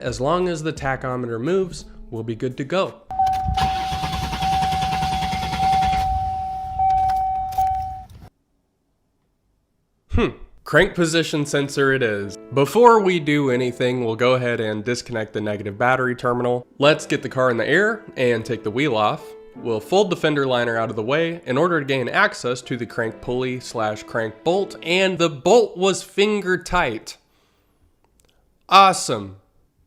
As long as the tachometer moves, we'll be good to go. Crank position sensor it is. Before we do anything, we'll go ahead and disconnect the negative battery terminal. Let's get the car in the air and take the wheel off. We'll fold the fender liner out of the way in order to gain access to the crank pulley / crank bolt, and the bolt was finger tight. Awesome.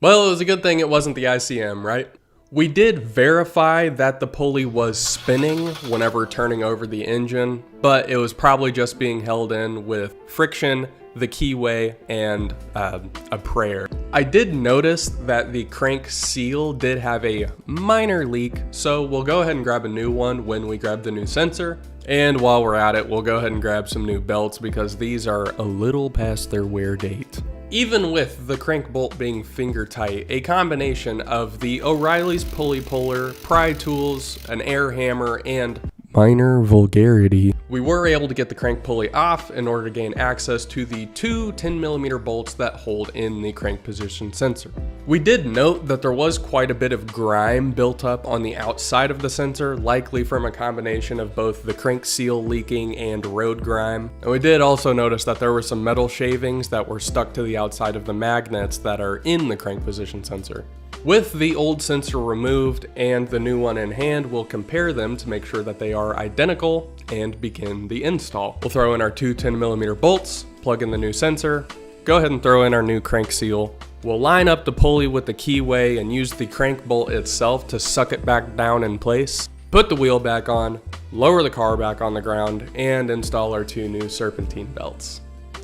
Well, it was a good thing it wasn't the ICM, right? We did verify that the pulley was spinning whenever turning over the engine, but it was probably just being held in with friction, the keyway, and a prayer. I did notice that the crank seal did have a minor leak, so we'll go ahead and grab a new one when we grab the new sensor. And while we're at it, we'll go ahead and grab some new belts because these are a little past their wear date. Even with the crank bolt being finger tight, a combination of the O'Reilly's pulley puller, pry tools, an air hammer, and minor vulgarity, we were able to get the crank pulley off in order to gain access to the two 10mm bolts that hold in the crank position sensor. We did note that there was quite a bit of grime built up on the outside of the sensor, likely from a combination of both the crank seal leaking and road grime. And we did also notice that there were some metal shavings that were stuck to the outside of the magnets that are in the crank position sensor. With the old sensor removed and the new one in hand, we'll compare them to make sure that they are identical and begin the install. We'll throw in our two 10mm bolts, plug in the new sensor, go ahead and throw in our new crank seal. We'll line up the pulley with the keyway and use the crank bolt itself to suck it back down in place. Put the wheel back on, lower the car back on the ground, and install our two new serpentine belts.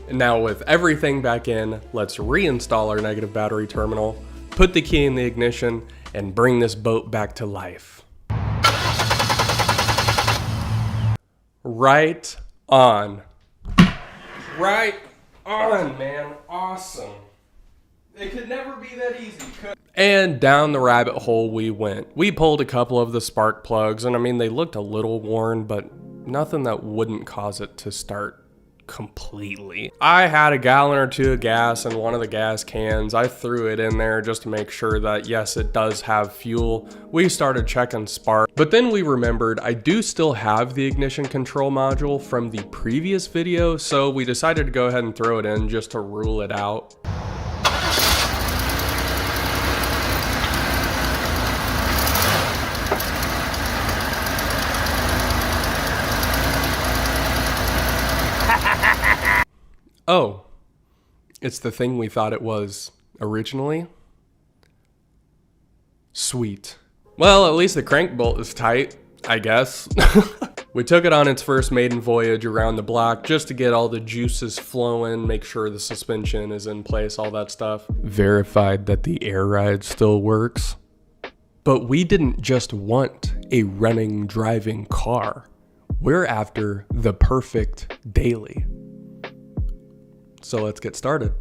And now with everything back in, let's reinstall our negative battery terminal, put the key in the ignition, and bring this boat back to life. Right on. Right on, man. Awesome. It could never be that easy. And down the rabbit hole we went. We pulled a couple of the spark plugs, and I mean, they looked a little worn, but nothing that wouldn't cause it to start completely. I had a gallon or two of gas in one of the gas cans. I threw it in there just to make sure that yes, it does have fuel. We started checking spark, but then we remembered I do still have the ignition control module from the previous video, so we decided to go ahead and throw it in just to rule it out. Oh, it's the thing we thought it was originally? Sweet. Well, at least the crank bolt is tight, I guess. We took it on its first maiden voyage around the block just to get all the juices flowing, make sure the suspension is in place, all that stuff. Verified that the air ride still works. But we didn't just want a running, driving car. We're after the perfect daily. So let's get started.